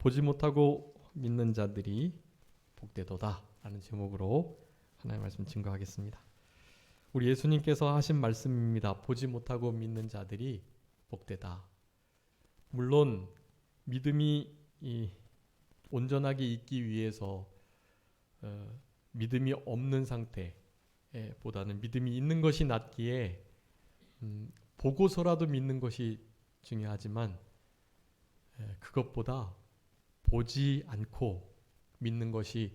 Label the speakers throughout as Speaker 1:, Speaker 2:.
Speaker 1: 보지 못하고 믿는 자들이 복되도다 라는 제목으로 하나님의 말씀 증거하겠습니다. 우리 예수님께서 하신 말씀입니다. 보지 못하고 믿는 자들이 복되다. 물론 믿음이 온전하게 있기 위해서 믿음이 없는 상태보다는 믿음이 있는 것이 낫기에 보고서라도 믿는 것이 중요하지만 그것보다 보지 않고 믿는 것이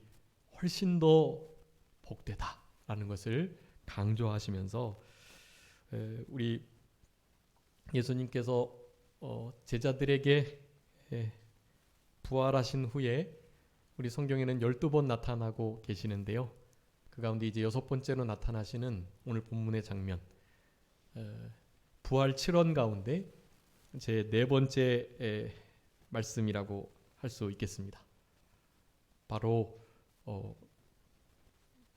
Speaker 1: 훨씬 더 복되다라는 것을 강조하시면서 우리 예수님께서 제자들에게 부활하신 후에 우리 성경에는 12번 나타나고 계시는데요. 그 가운데 이제 6번째로 나타나시는 오늘 본문의 장면, 부활 7원 가운데 제 4번째 말씀이라고 할 수 있겠습니다. 바로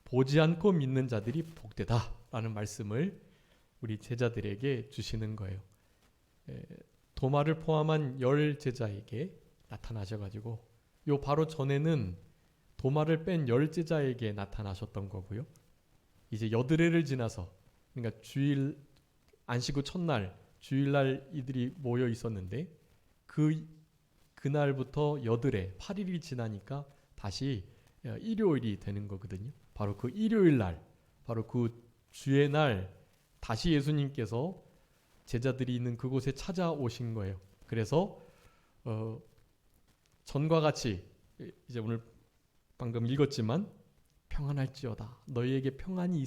Speaker 1: 보지 않고 믿는 자들이 복되다라는 말씀을 우리 제자들에게 주시는 거예요. 도마를 포함한 10 제자에게 나타나셔가지고 요 바로 전에는 도마를 뺀 10 제자에게 나타나셨던 거고요. 이제 여드레를 지나서 그러니까 주일 안식 후 첫날 주일날 이들이 모여 있었는데 그날부터 여드레 8일이 지나니까 다시 일요일이 되는 거거든요. 바로 그 일요일 날, 바로 그 주의 날 다시 예수님께서 제자들이 있는 그곳에 찾아오신 거예요. 그래서 전과 같이 이제 오늘 방금 읽었지만 평안할지어다. 너희에게 평안이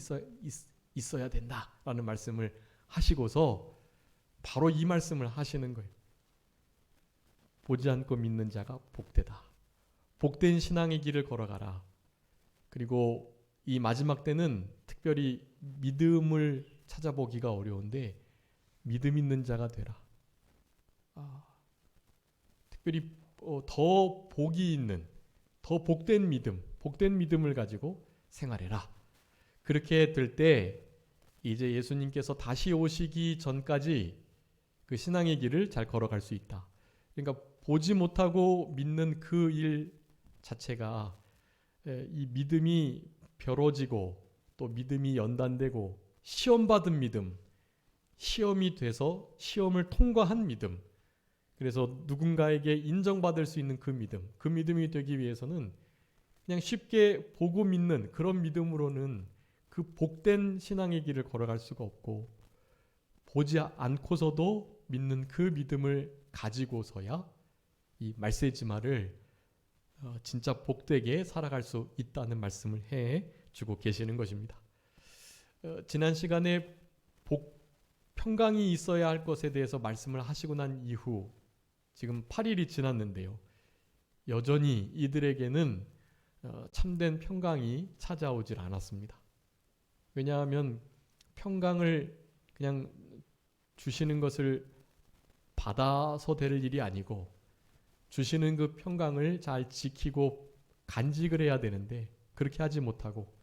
Speaker 1: 있어야 된다라는 말씀을 하시고서 바로 이 말씀을 하시는 거예요. 보지 않고 믿는 자가 복되다. 복된 신앙의 길을 걸어가라. 그리고 이 마지막 때는 특별히 믿음을 찾아보기가 어려운데 믿음 있는 자가 되라. 특별히 더 복이 있는, 더 복된 믿음을 가지고 생활해라. 그렇게 될 때 이제 예수님께서 다시 오시기 전까지 그 신앙의 길을 잘 걸어갈 수 있다. 그러니까 보지 못하고 믿는 그 일 자체가 이 믿음이 벼러지고 또 믿음이 연단되고 시험받은 믿음, 시험이 돼서 시험을 통과한 믿음, 그래서 누군가에게 인정받을 수 있는 그 믿음이 되기 위해서는 그냥 쉽게 보고 믿는 그런 믿음으로는 그 복된 신앙의 길을 걸어갈 수가 없고 보지 않고서도 믿는 그 믿음을 가지고서야 이 말세지마를 진짜 복되게 살아갈 수 있다는 말씀을 해주고 계시는 것입니다. 지난 시간에 평강이 있어야 할 것에 대해서 말씀을 하시고 난 이후 지금 8일이 지났는데요. 여전히 이들에게는 참된 평강이 찾아오질 않았습니다. 왜냐하면 평강을 그냥 주시는 것을 받아서 될 일이 아니고 주시는 그 평강을 잘 지키고 간직을 해야 되는데 그렇게 하지 못하고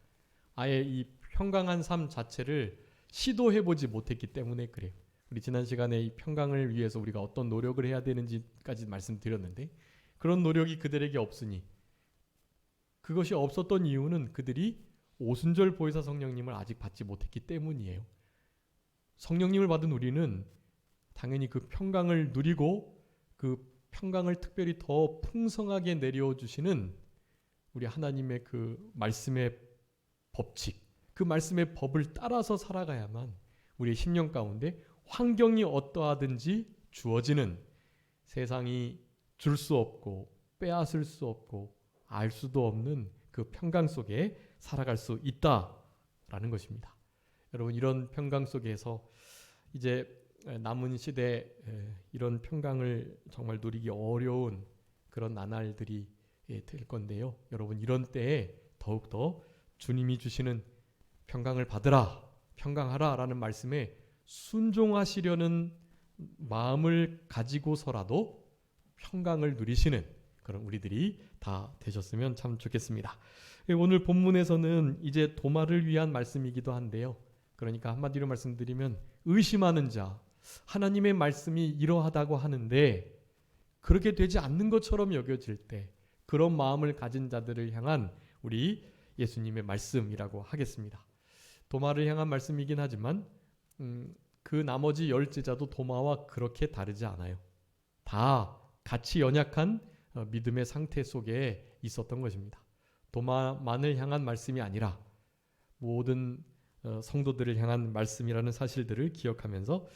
Speaker 1: 아예 이 평강한 삶 자체를 시도해보지 못했기 때문에 그래요. 우리 지난 시간에 이 평강을 위해서 우리가 어떤 노력을 해야 되는지까지 말씀드렸는데 그런 노력이 그들에게 없으니 그것이 없었던 이유는 그들이 오순절 보혜사 성령님을 아직 받지 못했기 때문이에요. 성령님을 받은 우리는 당연히 그 평강을 누리고 그 평강을 특별히 더 풍성하게 내려주시는 우리 하나님의 그 말씀의 법칙, 그 말씀의 법을 따라서 살아가야만 우리의 심령 가운데 환경이 어떠하든지 주어지는 세상이 줄 수 없고 빼앗을 수 없고 알 수도 없는 그 평강 속에 살아갈 수 있다라는 것입니다. 여러분 이런 평강 속에서 이제 남은 시대 이런 평강을 정말 누리기 어려운 그런 나날들이 될 건데요. 여러분 이런 때에 더욱더 주님이 주시는 평강을 받으라, 평강하라 라는 말씀에 순종하시려는 마음을 가지고서라도 평강을 누리시는 그런 우리들이 다 되셨으면 참 좋겠습니다. 오늘 본문에서는 이제 도마를 위한 말씀이기도 한데요. 그러니까 한마디로 말씀드리면 의심하는 자, 하나님의 말씀이 이러하다고 하는데 그렇게 되지 않는 것처럼 여겨질 때 그런 마음을 가진 자들을 향한 우리 예수님의 말씀이라고 하겠습니다. 도마를 향한 말씀이긴 하지만 그 나머지 10제자도 도마와 그렇게 다르지 않아요. 다 같이 연약한 믿음의 상태 속에 있었던 것입니다. 도마만을 향한 말씀이 아니라 모든 성도들을 향한 말씀이라는 사실들을 기억하면서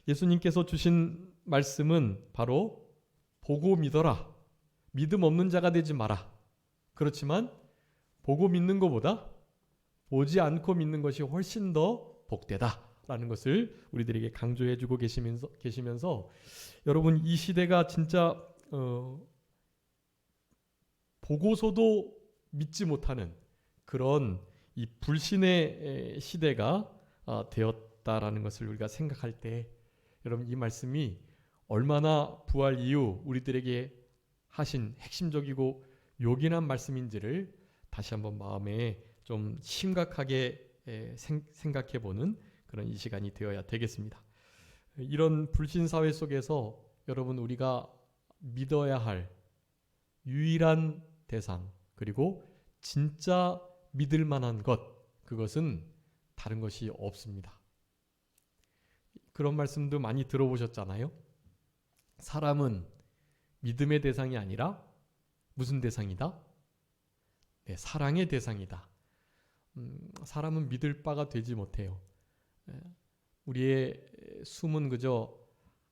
Speaker 1: 예수님께서 주신 말씀은 바로 보고 믿어라. 믿음 없는 자가 되지 마라. 그렇지만 보고 믿는 것보다 보지 않고 믿는 것이 훨씬 더 복되다라는 것을 우리들에게 강조해주고 계시면서 여러분 이 시대가 진짜 보고서도 믿지 못하는 그런 이 불신의 시대가 되었다라는 것을 우리가 생각할 때 여러분 이 말씀이 얼마나 부활 이후 우리들에게 하신 핵심적이고 요긴한 말씀인지를 다시 한번 마음에 좀 심각하게 생각해보는 그런 이 시간이 되어야 되겠습니다. 이런 불신 사회 속에서 여러분 우리가 믿어야 할 유일한 대상 그리고 진짜 믿을 만한 것 그것은 다른 것이 없습니다. 그런 말씀도 많이 들어보셨잖아요. 사람은 믿음의 대상이 아니라 무슨 대상이다? 네, 사랑의 대상이다. 사람은 믿을 바가 되지 못해요. 우리의 숨은 그저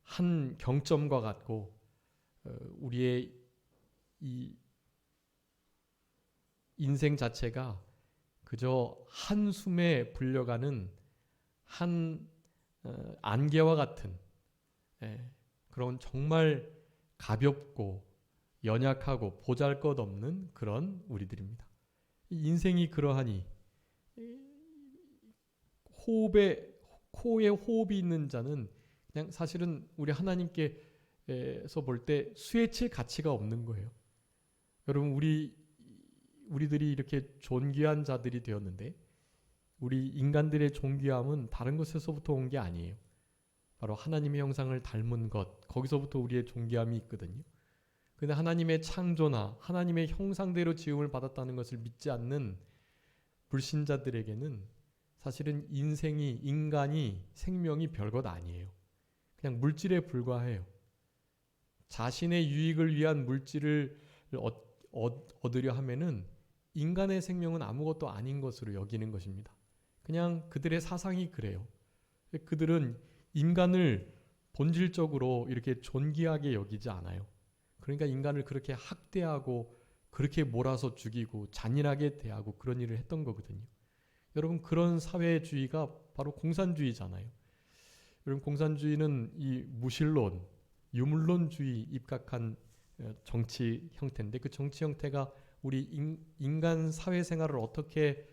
Speaker 1: 한 경점과 같고 우리의 이 인생 자체가 그저 한 숨에 불려가는 한 안개와 같은 그런 정말 가볍고 연약하고 보잘것없는 그런 우리들입니다. 인생이 그러하니 코에 호흡이 있는 자는 그냥 사실은 우리 하나님께서 볼 때 수혜칠 가치가 없는 거예요. 여러분 우리들이 이렇게 존귀한 자들이 되었는데 우리 인간들의 존귀함은 다른 것에서부터 온 게 아니에요. 바로 하나님의 형상을 닮은 것 거기서부터 우리의 존귀함이 있거든요. 그런데 하나님의 창조나 하나님의 형상대로 지음을 받았다는 것을 믿지 않는 불신자들에게는 사실은 인간이 생명이 별것 아니에요. 그냥 물질에 불과해요. 자신의 유익을 위한 물질을 얻으려 하면은 인간의 생명은 아무것도 아닌 것으로 여기는 것입니다. 그냥 그들의 사상이 그래요. 그들은 인간을 본질적으로 이렇게 존귀하게 여기지 않아요. 그러니까 인간을 그렇게 학대하고 그렇게 몰아서 죽이고 잔인하게 대하고 그런 일을 했던 거거든요. 여러분 그런 사회주의가 바로 공산주의잖아요. 여러분 공산주의는 이 무신론, 유물론주의 입각한 정치 형태인데 그 정치 형태가 우리 인간 사회생활을 어떻게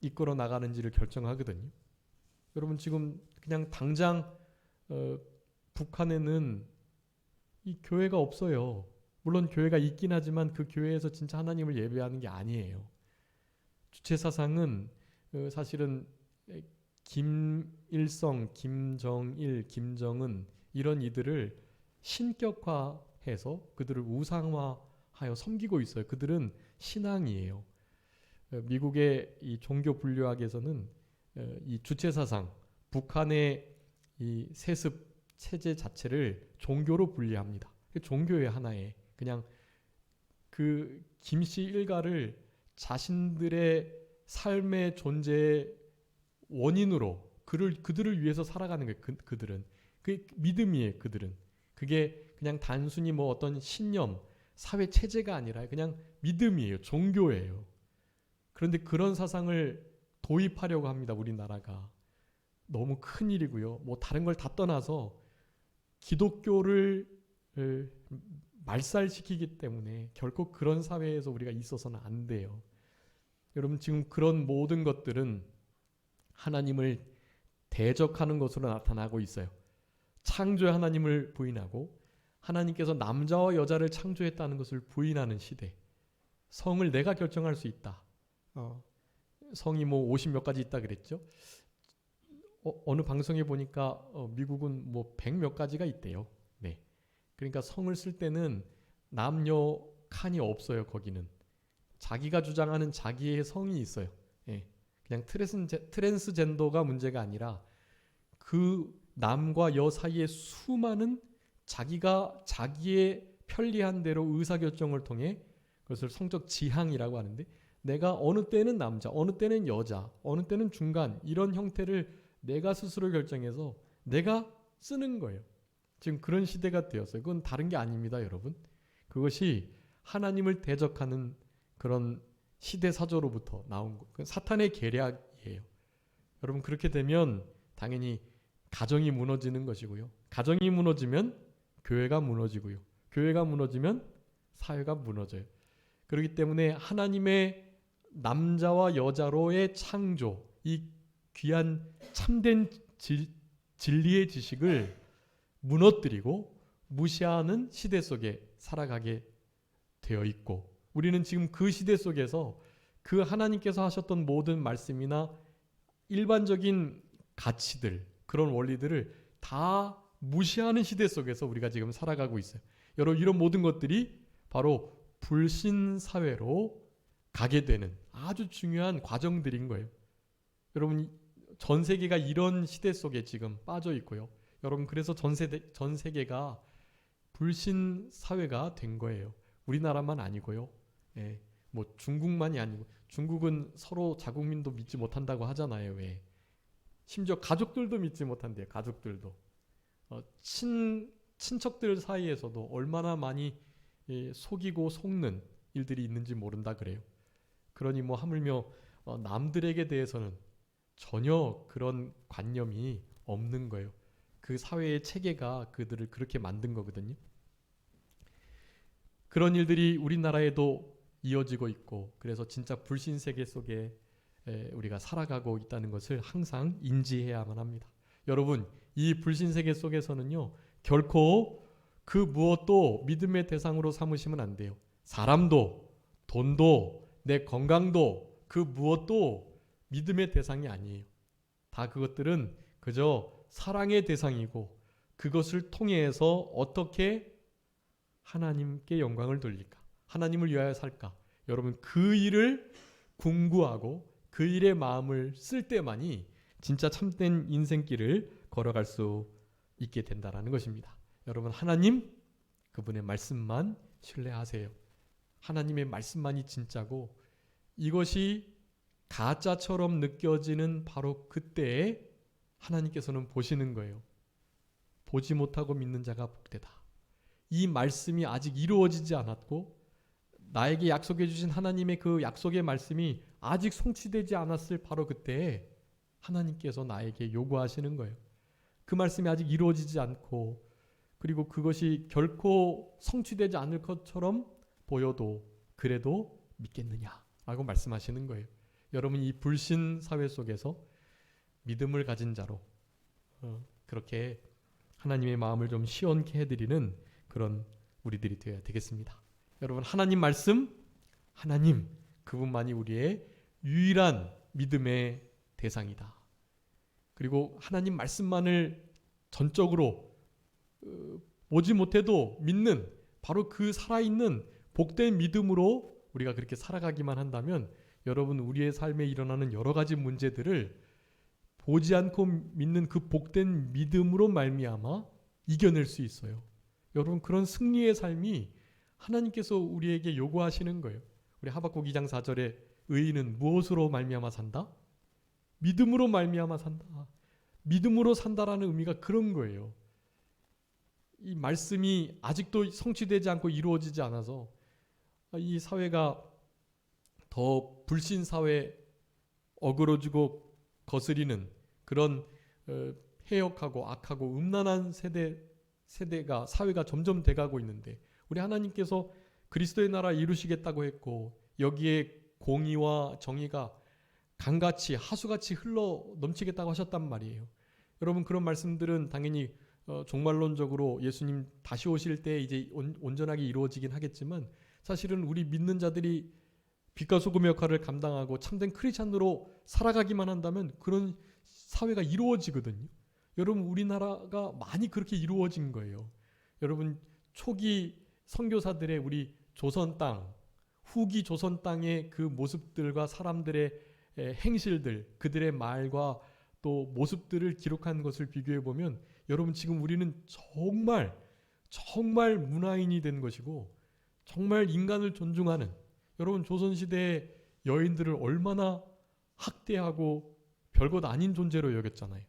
Speaker 1: 이끌어 나가는지를 결정하거든요. 여러분 지금 그냥 당장 북한에는 이 교회가 없어요. 물론 교회가 있긴 하지만 그 교회에서 진짜 하나님을 예배하는 게 아니에요. 주체 사상은 사실은 김일성, 김정일, 김정은 이런 이들을 신격화해서 그들을 우상화하여 섬기고 있어요. 그들은 신앙이에요. 미국의 이 종교 분류학에서는 이 주체 사상, 북한의 이 세습 체제 자체를 종교로 분리합니다. 종교의 하나의 그냥 그 김씨 일가를 자신들의 삶의 존재의 원인으로 그들을 위해서 살아가는 거예요. 그들은 그 믿음이에요. 그들은 그게 그냥 단순히 뭐 어떤 신념, 사회 체제가 아니라 그냥 믿음이에요. 종교예요. 그런데 그런 사상을 도입하려고 합니다. 우리나라가 너무 큰 일이고요. 뭐 다른 걸 다 떠나서 기독교를 말살시키기 때문에 결코 그런 사회에서 우리가 있어서는 안 돼요. 여러분 지금 그런 모든 것들은 하나님을 대적하는 것으로 나타나고 있어요. 창조의 하나님을 부인하고 하나님께서 남자와 여자를 창조했다는 것을 부인하는 시대. 성을 내가 결정할 수 있다. 성이 뭐 50몇 가지 있다 그랬죠. 어느 방송에 보니까 미국은 뭐 100몇 가지가 있대요. 네. 그러니까 성을 쓸 때는 남녀 칸이 없어요. 거기는 자기가 주장하는 자기의 성이 있어요. 예. 그냥 트랜스젠더가 문제가 아니라 그 남과 여 사이의 수많은 자기가 자기의 편리한 대로 의사결정을 통해 그것을 성적 지향이라고 하는데, 내가 어느 때는 남자, 어느 때는 여자, 어느 때는 중간, 이런 형태를 내가 스스로 결정해서 내가 쓰는 거예요. 지금 그런 시대가 되었어요. 그건 다른 게 아닙니다, 여러분. 그것이 하나님을 대적하는 그런 시대사조로부터 나온 거. 사탄의 계략이에요. 여러분, 그렇게 되면 당연히 가정이 무너지는 것이고요. 가정이 무너지면 교회가 무너지고요. 교회가 무너지면 사회가 무너져요. 그렇기 때문에 하나님의 남자와 여자로의 창조, 이 귀한 참된 진리의 지식을 무너뜨리고 무시하는 시대 속에 살아가게 되어 있고, 우리는 지금 그 시대 속에서 그 하나님께서 하셨던 모든 말씀이나 일반적인 가치들, 그런 원리들을 다 무시하는 시대 속에서 우리가 지금 살아가고 있어요. 여러분, 이런 모든 것들이 바로 불신 사회로 가게 되는 아주 중요한 과정들인 거예요. 여러분, 전 세계가 이런 시대 속에 지금 빠져 있고요. 여러분, 그래서 전 세계가 불신 사회가 된 거예요. 우리나라만 아니고요. 예, 뭐 중국만이 아니고, 중국은 서로 자국민도 믿지 못한다고 하잖아요. 왜? 심지어 가족들도 믿지 못한대요. 가족들도. 친척들 사이에서도 얼마나 많이 속이고 속는 일들이 있는지 모른다 그래요. 그러니 뭐 하물며 남들에게 대해서는 전혀 그런 관념이 없는 거예요. 그 사회의 체계가 그들을 그렇게 만든 거거든요. 그런 일들이 우리나라에도 이어지고 있고, 그래서 진짜 불신 세계 속에 우리가 살아가고 있다는 것을 항상 인지해야만 합니다. 여러분, 이 불신 세계 속에서는요, 결코 그 무엇도 믿음의 대상으로 삼으시면 안 돼요. 사람도, 돈도, 내 건강도, 그 무엇도 믿음의 대상이 아니에요. 다 그것들은 그저 사랑의 대상이고, 그것을 통해서 어떻게 하나님께 영광을 돌릴까, 하나님을 위하여 살까, 여러분, 그 일을 궁구하고 그 일에 마음을 쓸 때만이 진짜 참된 인생길을 걸어갈 수 있게 된다라는 것입니다. 여러분, 하나님, 그분의 말씀만 신뢰하세요. 하나님의 말씀만이 진짜고, 이것이 가짜처럼 느껴지는 바로 그때에 하나님께서는 보시는 거예요. 보지 못하고 믿는 자가 복되다. 이 말씀이 아직 이루어지지 않았고, 나에게 약속해 주신 하나님의 그 약속의 말씀이 아직 성취되지 않았을 바로 그때에 하나님께서 나에게 요구하시는 거예요. 그 말씀이 아직 이루어지지 않고, 그리고 그것이 결코 성취되지 않을 것처럼 보여도 그래도 믿겠느냐 라고 말씀하시는 거예요. 여러분, 이 불신 사회 속에서 믿음을 가진 자로 그렇게 하나님의 마음을 좀 시원케 해드리는 그런 우리들이 되어야 되겠습니다. 여러분, 하나님 말씀, 하나님, 그분만이 우리의 유일한 믿음의 대상이다. 그리고 하나님 말씀만을 전적으로 보지 못해도 믿는 바로 그 살아있는 복된 믿음으로 우리가 그렇게 살아가기만 한다면, 여러분, 우리의 삶에 일어나는 여러 가지 문제들을 보지 않고 믿는 그 복된 믿음으로 말미암아 이겨낼 수 있어요. 여러분, 그런 승리의 삶이 하나님께서 우리에게 요구하시는 거예요. 우리 하박국 2장 4절에 의인은 무엇으로 말미암아 산다? 믿음으로 말미암아 산다. 믿음으로 산다라는 의미가 그런 거예요. 이 말씀이 아직도 성취되지 않고 이루어지지 않아서 이 사회가 더 불신 사회, 어그러지고 거스리는 그런 해역하고 악하고 음란한 세대가, 사회가 점점 돼가고 있는데, 우리 하나님께서 그리스도의 나라 이루시겠다고 했고, 여기에 공의와 정의가 강같이 하수같이 흘러 넘치겠다고 하셨단 말이에요. 여러분, 그런 말씀들은 당연히 종말론적으로 예수님 다시 오실 때 이제 온전하게 이루어지긴 하겠지만, 사실은 우리 믿는 자들이 빛과 소금의 역할을 감당하고 참된 크리스찬으로 살아가기만 한다면 그런 사회가 이루어지거든요. 여러분, 우리나라가 많이 그렇게 이루어진 거예요. 여러분, 초기 선교사들의 우리 조선 땅, 후기 조선 땅의 그 모습들과 사람들의 행실들, 그들의 말과 또 모습들을 기록한 것을 비교해 보면 여러분 지금 우리는 정말 문화인이 된 것이고 정말 인간을 존중하는, 여러분 조선시대의 여인들을 얼마나 학대하고 별것 아닌 존재로 여겼잖아요.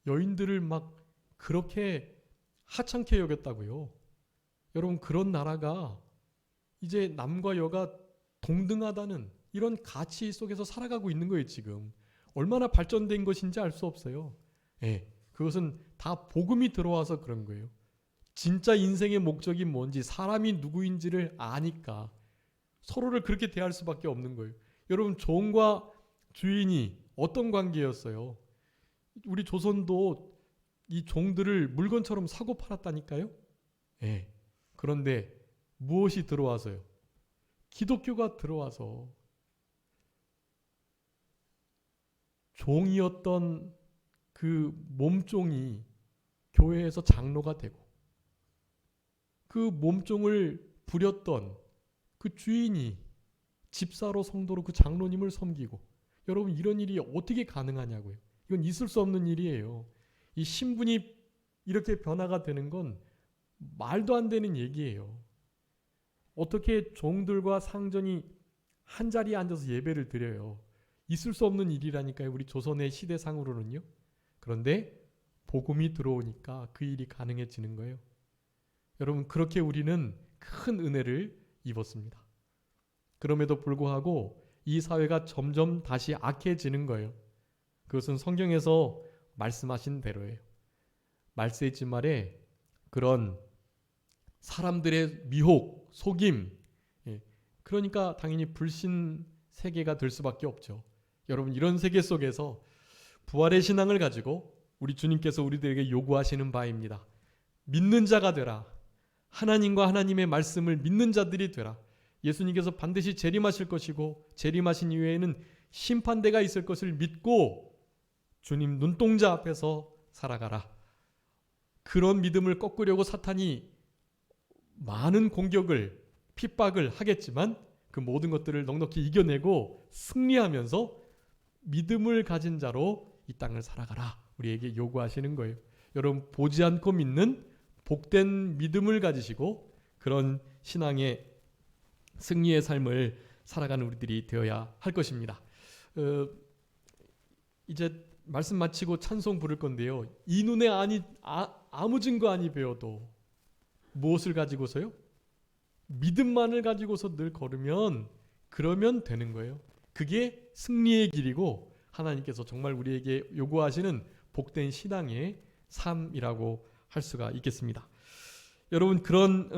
Speaker 1: 여인들을 막 그렇게 하찮게 여겼다고요. 여러분 그런 나라가 이제 남과 여가 동등하다는 이런 가치 속에서 살아가고 있는 거예요. 지금 얼마나 발전된 것인지 알 수 없어요. 예, 그것은 다 복음이 들어와서 그런 거예요. 진짜 인생의 목적이 뭔지, 사람이 누구인지를 아니까 서로를 그렇게 대할 수밖에 없는 거예요. 여러분 종과 주인이 어떤 관계였어요? 우리 조선도 이 종들을 물건처럼 사고 팔았다니까요. 예. 그런데 무엇이 들어와서요? 기독교가 들어와서 종이었던 그 몸종이 교회에서 장로가 되고 그 몸종을 부렸던 그 주인이 집사로 성도로 그 장로님을 섬기고, 여러분 이런 일이 어떻게 가능하냐고요. 이건 있을 수 없는 일이에요. 이 신분이 이렇게 변화가 되는 건 말도 안 되는 얘기예요. 어떻게 종들과 상전이 한 자리에 앉아서 예배를 드려요. 있을 수 없는 일이라니까요. 우리 조선의 시대상으로는요. 그런데 복음이 들어오니까 그 일이 가능해지는 거예요. 여러분 그렇게 우리는 큰 은혜를 입었습니다. 그럼에도 불구하고 이 사회가 점점 다시 악해지는 거예요. 그것은 성경에서 말씀하신 대로예요. 말세지 말에 그런 사람들의 미혹, 속임, 그러니까 당연히 불신 세계가 될 수밖에 없죠. 여러분 이런 세계 속에서 부활의 신앙을 가지고 우리 주님께서 우리들에게 요구하시는 바입니다. 믿는 자가 되라. 하나님과 하나님의 말씀을 믿는 자들이 되라. 예수님께서 반드시 재림하실 것이고 재림하신 이후에는 심판대가 있을 것을 믿고 주님 눈동자 앞에서 살아가라. 그런 믿음을 꺾으려고 사탄이 많은 공격을, 핍박을 하겠지만 그 모든 것들을 넉넉히 이겨내고 승리하면서 믿음을 가진 자로 이 땅을 살아가라. 우리에게 요구하시는 거예요. 여러분 보지 않고 믿는 복된 믿음을 가지시고 그런 신앙의 승리의 삶을 살아가는 우리들이 되어야 할 것입니다. 이제 말씀 마치고 찬송 부를 건데요. 이 눈에 아무 증거 아니 배워도 무엇을 가지고서요? 믿음만을 가지고서 늘 걸으면 그러면 되는 거예요. 그게 승리의 길이고 하나님께서 정말 우리에게 요구하시는 복된 신앙의 삶이라고 할 수가 있겠습니다. 여러분 그런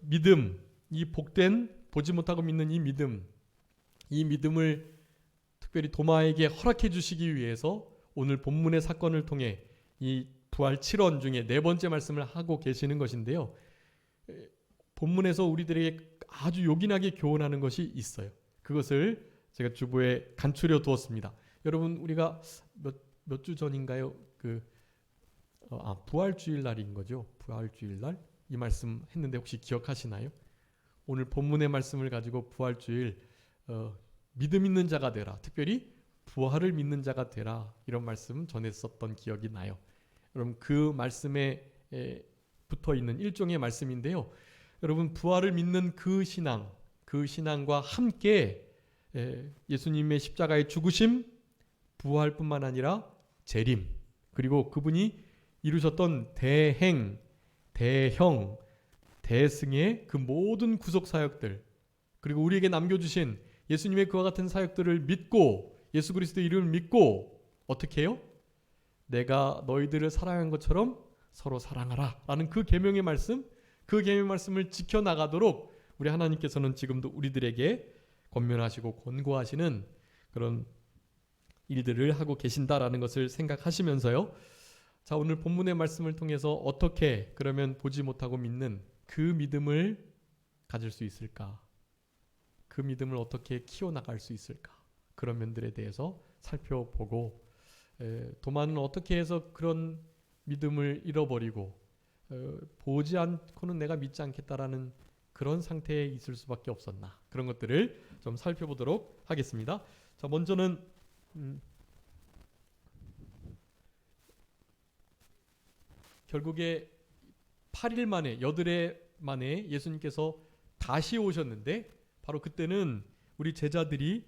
Speaker 1: 믿음, 이 복된 보지 못하고 믿는 이 믿음을 특별히 도마에게 허락해 주시기 위해서 오늘 본문의 사건을 통해 이 부활 7원 중에 네 번째 말씀을 하고 계시는 것인데요. 본문에서 우리들에게 아주 요긴하게 교훈하는 것이 있어요. 그것을 제가 주보에 간추려 두었습니다. 여러분 우리가 몇 주 전인가요? 부활주일 날인 거죠. 부활주일 날 이 말씀 했는데 혹시 기억하시나요? 오늘 본문의 말씀을 가지고 부활주일 믿음 있는 자가 되라. 특별히 부활을 믿는 자가 되라. 이런 말씀 전했었던 기억이 나요. 여러분 그 말씀에 붙어 있는 일종의 말씀인데요. 여러분 부활을 믿는 그 신앙과 함께 예수님의 십자가의 죽으심, 부활뿐만 아니라 재림, 그리고 그분이 이루셨던 대행, 대형, 대승의 그 모든 구속 사역들, 그리고 우리에게 남겨주신 예수님의 그와 같은 사역들을 믿고 예수 그리스도의 이름을 믿고 어떻게 해요? 내가 너희들을 사랑한 것처럼 서로 사랑하라 라는 그 계명의 말씀, 그 계명의 말씀을 지켜나가도록 우리 하나님께서는 지금도 우리들에게 권면하시고 권고하시는 그런 일들을 하고 계신다라는 것을 생각하시면서요. 자, 오늘 본문의 말씀을 통해서 어떻게 그러면 보지 못하고 믿는 그 믿음을 가질 수 있을까? 그 믿음을 어떻게 키워나갈 수 있을까? 그런 면들에 대해서 살펴보고 도마는 어떻게 해서 그런 믿음을 잃어버리고 보지 않고는 내가 믿지 않겠다라는 그런 상태에 있을 수밖에 없었나, 그런 것들을 좀 살펴보도록 하겠습니다. 자, 먼저는 결국에 8일 만에, 여드레 만에 예수님께서 다시 오셨는데, 바로 그때는 우리 제자들이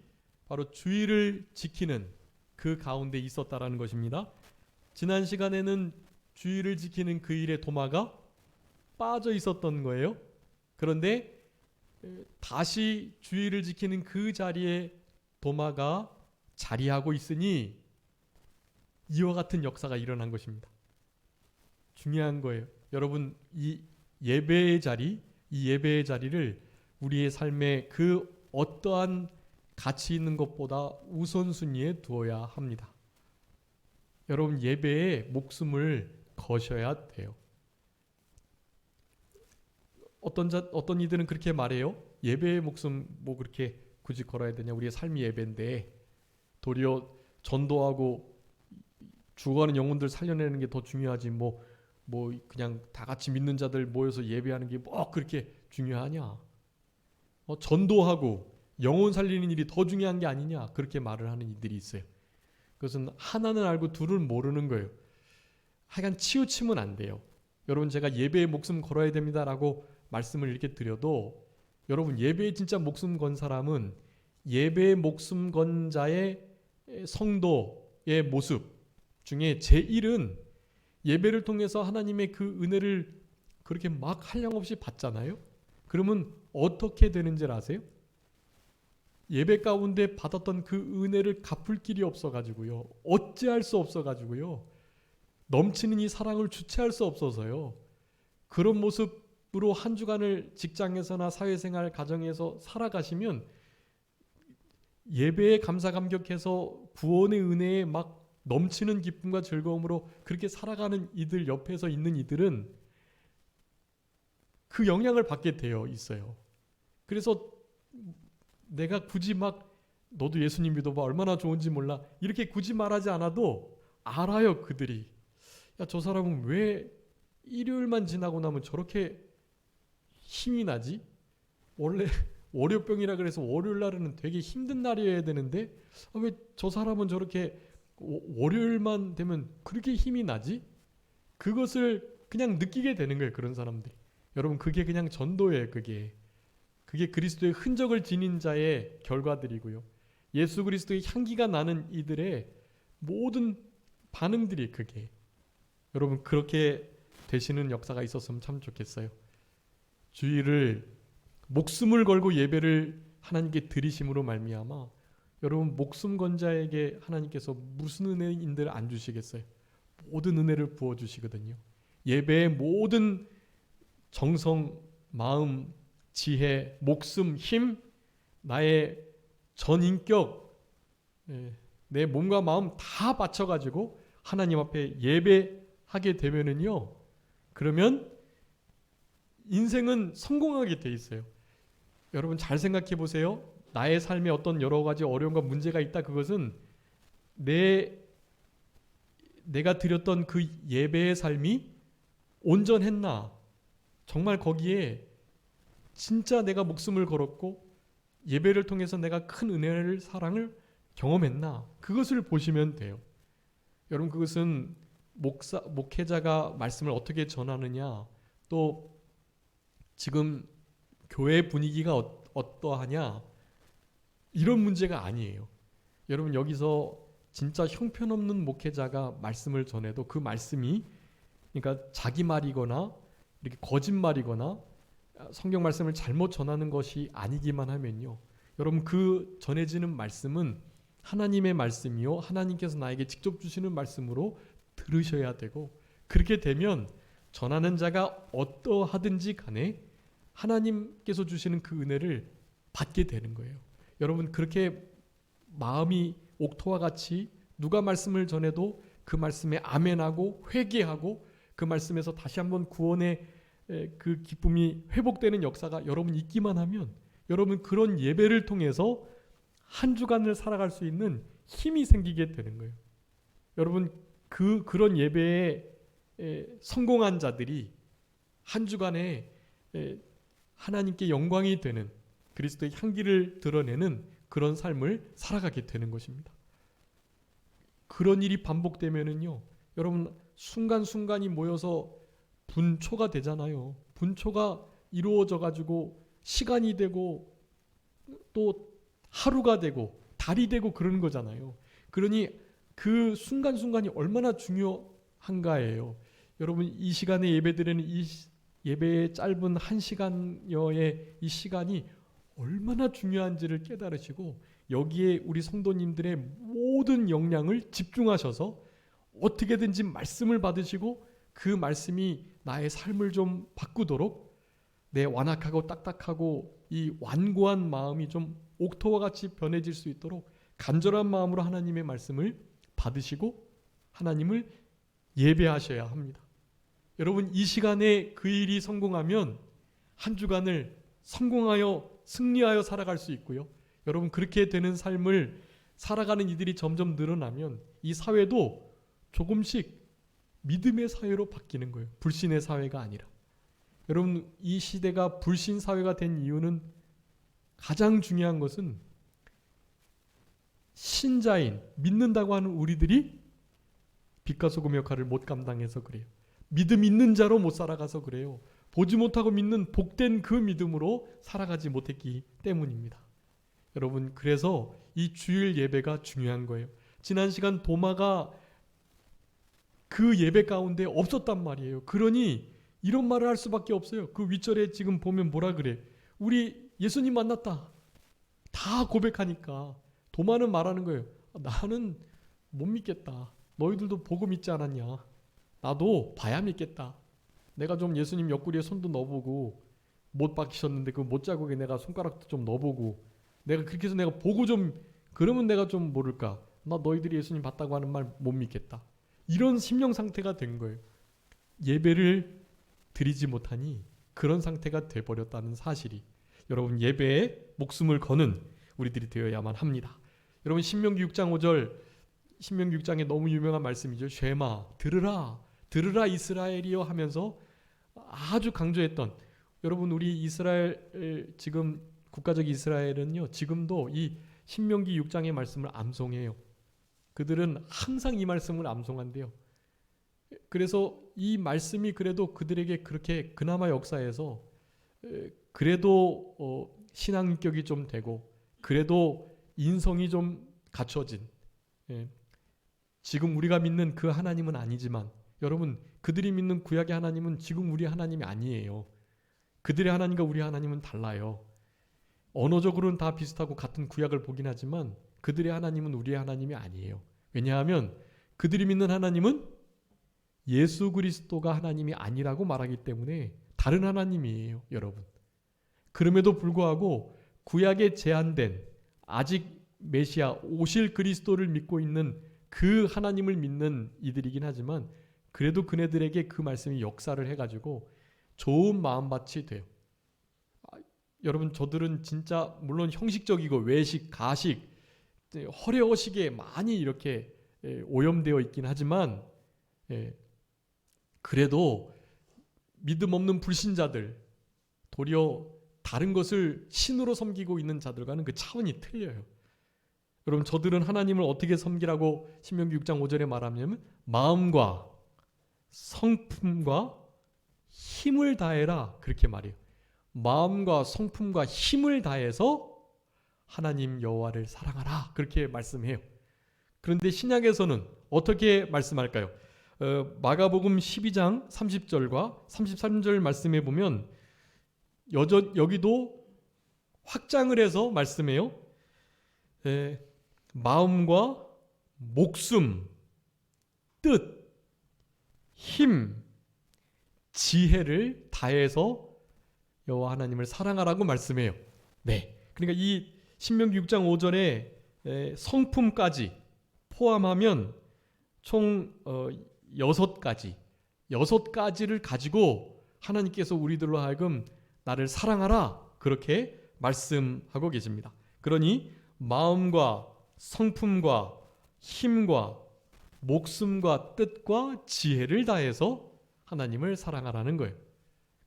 Speaker 1: 바로 주일을 지키는 그 가운데 있었다라는 것입니다. 지난 시간에는 주일을 지키는 그 일에 도마가 빠져 있었던 거예요. 그런데 다시 주일을 지키는 그 자리에 도마가 자리하고 있으니 이와 같은 역사가 일어난 것입니다. 중요한 거예요. 여러분, 이 예배의 자리, 이 예배의 자리를 우리의 삶에 그 어떠한 가치 있는 것보다 우선순위에 두어야 합니다. 여러분, 예배에 목숨을 거셔야 돼요. 어떤 이들은 그렇게 말해요. 예배의 목숨 뭐 그렇게 굳이 걸어야 되냐? 우리의 삶이 예배인데 도리어 전도하고 죽어가는 영혼들 살려내는 게 더 중요하지 뭐 그냥 다 같이 믿는 자들 모여서 예배하는 게 뭐 그렇게 중요하냐? 전도하고 영혼 살리는 일이 더 중요한 게 아니냐? 그렇게 말을 하는 이들이 있어요. 그것은 하나는 알고 둘을 모르는 거예요. 하여간 치우치면 안 돼요. 여러분, 제가 예배에 목숨 걸어야 됩니다라고 말씀을 이렇게 드려도, 여러분, 예배에 진짜 목숨 건 사람은 예배에 목숨 건 자의 성도의 모습 중에 제1은 예배를 통해서 하나님의 그 은혜를 그렇게 막 한량없이 받잖아요. 그러면 어떻게 되는지 아세요? 예배 가운데 받았던 그 은혜를 갚을 길이 없어가지고요, 어찌할 수 없어가지고요, 넘치는 이 사랑을 주체할 수 없어서요, 그런 모습으로 한 주간을 직장에서나 사회생활 가정에서 살아가시면 예배에 감사 감격해서 구원의 은혜에 막 넘치는 기쁨과 즐거움으로 그렇게 살아가는 이들, 옆에서 있는 이들은 그 영향을 받게 되어 있어요. 그래서 내가 굳이 막 너도 예수님 믿어봐, 얼마나 좋은지 몰라, 이렇게 굳이 말하지 않아도 알아요. 그들이, 야, 저 사람은 왜 일요일만 지나고 나면 저렇게 힘이 나지? 원래 월요병이라 그래서 월요일 날은 되게 힘든 날이어야 되는데 왜 저 사람은 저렇게 월요일만 되면 그렇게 힘이 나지? 그것을 그냥 느끼게 되는 거예요. 그런 사람들이. 여러분, 그게 그냥 전도예요. 그게 그리스도의 흔적을 지닌 자의 결과들이고요. 예수 그리스도의 향기가 나는 이들의 모든 반응들이 그게. 여러분, 그렇게 되시는 역사가 있었으면 참 좋겠어요. 주일을 목숨을 걸고 예배를 하나님께 드리심으로 말미암아 여러분, 목숨 건 자에게 하나님께서 무슨 은혜인들 안 주시겠어요? 모든 은혜를 부어주시거든요. 예배의 모든 정성, 마음, 지혜, 목숨, 힘, 나의 전 인격, 내 몸과 마음 다 바쳐가지고 하나님 앞에 예배하게 되면은요, 그러면 인생은 성공하게 돼 있어요. 여러분, 잘 생각해 보세요. 나의 삶에 어떤 여러 가지 어려움과 문제가 있다. 그것은 내가 드렸던 그 예배의 삶이 온전했나? 정말 거기에 진짜 내가 목숨을 걸었고 예배를 통해서 내가 큰 은혜를, 사랑을 경험했나? 그것을 보시면 돼요. 여러분, 그것은 목회자가 말씀을 어떻게 전하느냐, 또 지금 교회 분위기가 어떠하냐, 이런 문제가 아니에요. 여러분, 여기서 진짜 형편없는 목회자가 말씀을 전해도 그 말씀이, 그러니까 자기 말이거나 이렇게 거짓말이거나 성경 말씀을 잘못 전하는 것이 아니기만 하면요, 여러분, 그 전해지는 말씀은 하나님의 말씀이요, 하나님께서 나에게 직접 주시는 말씀으로 들으셔야 되고, 그렇게 되면 전하는 자가 어떠하든지 간에 하나님께서 주시는 그 은혜를 받게 되는 거예요. 여러분, 그렇게 마음이 옥토와 같이 누가 말씀을 전해도 그 말씀에 아멘하고 회개하고 그 말씀에서 다시 한번 구원의 그 기쁨이 회복되는 역사가 여러분 있기만 하면, 여러분, 그런 예배를 통해서 한 주간을 살아갈 수 있는 힘이 생기게 되는 거예요. 여러분, 그런 예배에 성공한 자들이 한 주간에 하나님께 영광이 되는 그리스도의 향기를 드러내는 그런 삶을 살아가게 되는 것입니다. 그런 일이 반복되면은요, 여러분 순간순간이 모여서 분초가 되잖아요. 분초가 이루어져 가지고 시간이 되고 또 하루가 되고 달이 되고 그러는 거잖아요. 그러니 그 순간순간이 얼마나 중요한가예요. 여러분 이 시간에 예배드리는 이 예배의 짧은 1시간여의 이 시간이 얼마나 중요한지를 깨달으시고 여기에 우리 성도님들의 모든 역량을 집중하셔서 어떻게든지 말씀을 받으시고 그 말씀이 나의 삶을 좀 바꾸도록 내 완악하고 딱딱하고 이 완고한 마음이 좀 옥토와 같이 변해질 수 있도록 간절한 마음으로 하나님의 말씀을 받으시고 하나님을 예배하셔야 합니다. 여러분 이 시간에 그 일이 성공하면 한 주간을 성공하여 승리하여 살아갈 수 있고요. 여러분 그렇게 되는 삶을 살아가는 이들이 점점 늘어나면 이 사회도 조금씩 믿음의 사회로 바뀌는 거예요. 불신의 사회가 아니라. 여러분 이 시대가 불신 사회가 된 이유는 가장 중요한 것은 신자인 믿는다고 하는 우리들이 빛과 소금 역할을 못 감당해서 그래요. 믿음 있는 자로 못 살아가서 그래요. 보지 못하고 믿는 복된 그 믿음으로 살아가지 못했기 때문입니다. 여러분 그래서 이 주일 예배가 중요한 거예요. 지난 시간 도마가 그 예배 가운데 없었단 말이에요. 그러니 이런 말을 할 수밖에 없어요. 그 윗절에 지금 보면 뭐라 그래? 우리 예수님 만났다. 다 고백하니까 도마는 말하는 거예요. 나는 못 믿겠다. 너희들도 보고 믿지 않았냐? 나도 봐야 믿겠다. 내가 좀 예수님 옆구리에 손도 넣어보고 못 박히셨는데 그 못 자국에 내가 손가락도 좀 넣어보고 내가 그렇게 해서 내가 보고 좀 그러면 내가 좀 모를까? 나 너희들이 예수님 봤다고 하는 말 못 믿겠다. 이런 심령 상태가 된 거예요. 예배를 드리지 못하니 그런 상태가 돼버렸다는 사실이 여러분 예배에 목숨을 거는 우리들이 되어야만 합니다. 여러분 신명기 6장 5절 신명기 6장에 너무 유명한 말씀이죠. 쉐마 들으라 들으라 이스라엘이여 하면서 아주 강조했던 여러분 우리 이스라엘 지금 국가적 이스라엘은요 지금도 이 신명기 6장의 말씀을 암송해요. 그들은 항상 이 말씀을 암송한대요. 그래서 이 말씀이 그래도 그들에게 그렇게 그나마 역사에서 그래도 신앙격이 좀 되고 그래도 인성이 좀 갖춰진 지금 우리가 믿는 그 하나님은 아니지만 여러분 그들이 믿는 구약의 하나님은 지금 우리 하나님이 아니에요. 그들의 하나님과 우리 하나님은 달라요. 언어적으로는 다 비슷하고 같은 구약을 보긴 하지만 그들의 하나님은 우리의 하나님이 아니에요. 왜냐하면 그들이 믿는 하나님은 예수 그리스도가 하나님이 아니라고 말하기 때문에 다른 하나님이에요. 여러분. 그럼에도 불구하고 구약에 제한된 아직 메시아 오실 그리스도를 믿고 있는 그 하나님을 믿는 이들이긴 하지만 그래도 그네들에게 그 말씀이 역사를 해가지고 좋은 마음밭이 돼요. 여러분 저들은 진짜 물론 형식적이고 외식, 가식, 허례허식에 많이 이렇게 오염되어 있긴 하지만 그래도 믿음 없는 불신자들 도리어 다른 것을 신으로 섬기고 있는 자들과는 그 차원이 틀려요. 여러분 저들은 하나님을 어떻게 섬기라고 신명기 6장 5절에 말하냐면 마음과 성품과 힘을 다해라 그렇게 말해요. 마음과 성품과 힘을 다해서 하나님 여호와를 사랑하라 그렇게 말씀해요. 그런데 신약에서는 어떻게 말씀할까요? 마가복음 12장 30절과 33절 말씀해 보면 여기도 확장을 해서 말씀해요. 마음과 목숨, 뜻, 힘, 지혜를 다해서 여호와 하나님을 사랑하라고 말씀해요. 네, 그러니까 이 신명기 6장 5절에 성품까지 포함하면 총 6가지를 가지고 하나님께서 우리들로 하여금 나를 사랑하라 그렇게 말씀하고 계십니다. 그러니 마음과 성품과 힘과 목숨과 뜻과 지혜를 다해서 하나님을 사랑하라는 거예요.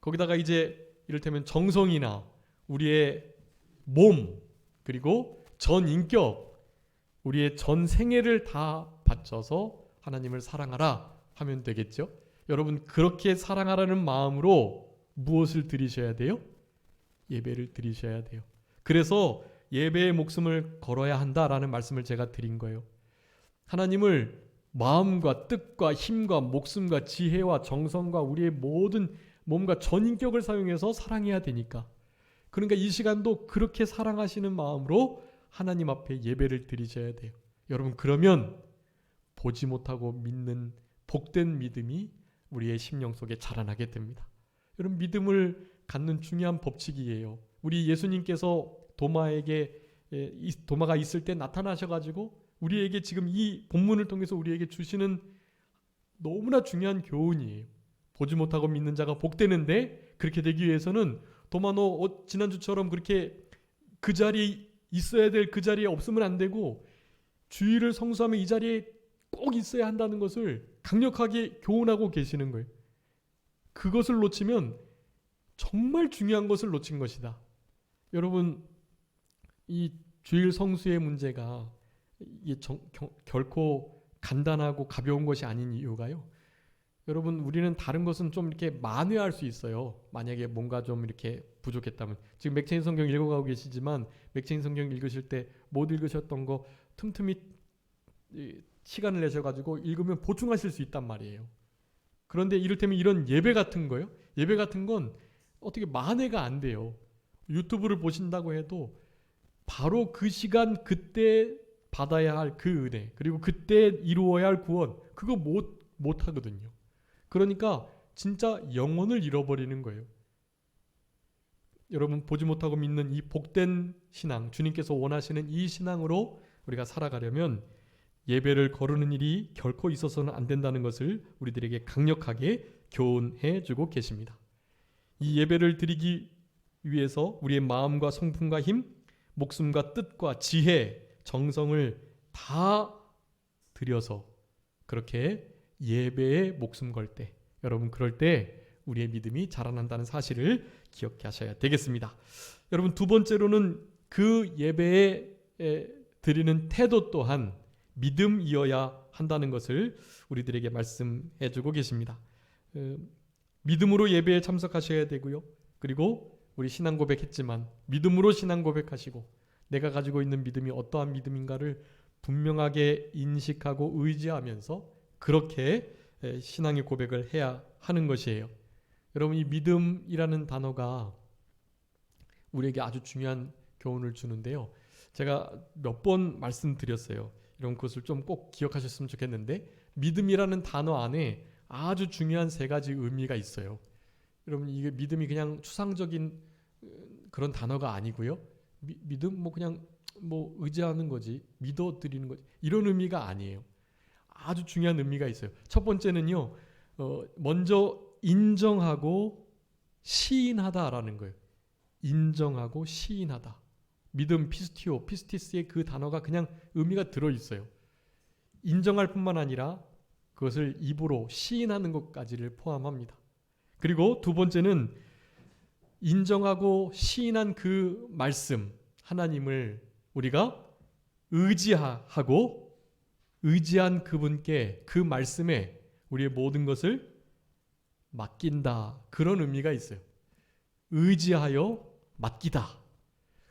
Speaker 1: 거기다가 이제 이를테면 정성이나 우리의 몸, 그리고 전 인격, 우리의 전 생애를 다 바쳐서 하나님을 사랑하라 하면 되겠죠. 여러분, 그렇게 사랑하라는 마음으로 무엇을 드리셔야 돼요? 예배를 드리셔야 돼요. 그래서 예배의 목숨을 걸어야 한다라는 말씀을 제가 드린 거예요. 하나님을 마음과 뜻과 힘과 목숨과 지혜와 정성과 우리의 모든 몸과 전인격을 사용해서 사랑해야 되니까. 그러니까 이 시간도 그렇게 사랑하시는 마음으로 하나님 앞에 예배를 드리셔야 돼요. 여러분, 그러면 보지 못하고 믿는 복된 믿음이 우리의 심령 속에 자라나게 됩니다. 여러분, 믿음을 갖는 중요한 법칙이에요. 우리 예수님께서 도마가 있을 때 나타나셔가지고 우리에게 지금 이 본문을 통해서 우리에게 주시는 너무나 중요한 교훈이에요. 보지 못하고 믿는 자가 복되는데, 그렇게 되기 위해서는 도마 너 지난주처럼 그렇게 그 자리에 있어야 될 그 자리에 없으면 안 되고, 주일을 성수하면 이 자리에 꼭 있어야 한다는 것을 강력하게 교훈하고 계시는 거예요. 그것을 놓치면 정말 중요한 것을 놓친 것이다. 여러분, 이 주일 성수의 문제가 결코 간단하고 가벼운 것이 아닌 이유가요. 여러분, 우리는 다른 것은 좀 이렇게 만회할 수 있어요. 만약에 뭔가 좀 이렇게 부족했다면. 지금 맥체인 성경 읽어가고 계시지만 맥체인 성경 읽으실 때 못 읽으셨던 거 틈틈이 시간을 내셔가지고 읽으면 보충하실 수 있단 말이에요. 그런데 이를테면 이런 예배 같은 거요. 예배 같은 건 어떻게 만회가 안 돼요. 유튜브를 보신다고 해도 바로 그 시간 그때 받아야 할 그 은혜, 그리고 그때 이루어야 할 구원, 그거 못 하거든요. 그러니까 진짜 영혼을 잃어버리는 거예요. 여러분, 보지 못하고 믿는 이 복된 신앙, 주님께서 원하시는 이 신앙으로 우리가 살아가려면 예배를 거르는 일이 결코 있어서는 안 된다는 것을 우리들에게 강력하게 교훈해 주고 계십니다. 이 예배를 드리기 위해서 우리의 마음과 성품과 힘, 목숨과 뜻과 지혜, 정성을 다 들여서 그렇게 예배에 목숨 걸 때, 여러분, 그럴 때 우리의 믿음이 자라난다는 사실을 기억하셔야 되겠습니다. 여러분, 두 번째로는 그 예배에 드리는 태도 또한 믿음이어야 한다는 것을 우리들에게 말씀해 주고 계십니다. 믿음으로 예배에 참석하셔야 되고요. 그리고 우리 신앙 고백했지만 믿음으로 신앙 고백하시고, 내가 가지고 있는 믿음이 어떠한 믿음인가를 분명하게 인식하고 의지하면서 그렇게 신앙의 고백을 해야 하는 것이에요. 여러분, 이 믿음이라는 단어가 우리에게 아주 중요한 교훈을 주는데요. 제가 몇 번 말씀드렸어요. 이런 것을 좀 꼭 기억하셨으면 좋겠는데, 믿음이라는 단어 안에 아주 중요한 세 가지 의미가 있어요. 여러분, 이게 믿음이 그냥 추상적인 그런 단어가 아니고요. 믿음 그냥 의지하는 거지, 믿어드리는 거지, 이런 의미가 아니에요. 아주 중요한 의미가 있어요. 첫 번째는요, 먼저 인정하고 시인하다라는 거예요. 인정하고 시인하다. 믿음, 피스티스의 그 단어가 그냥 의미가 들어있어요. 인정할 뿐만 아니라 그것을 입으로 시인하는 것까지를 포함합니다. 그리고 두 번째는 인정하고 시인한 그 말씀, 하나님을 우리가 의지하고 의지한 그분께, 그 말씀에 우리의 모든 것을 맡긴다. 그런 의미가 있어요. 의지하여 맡기다.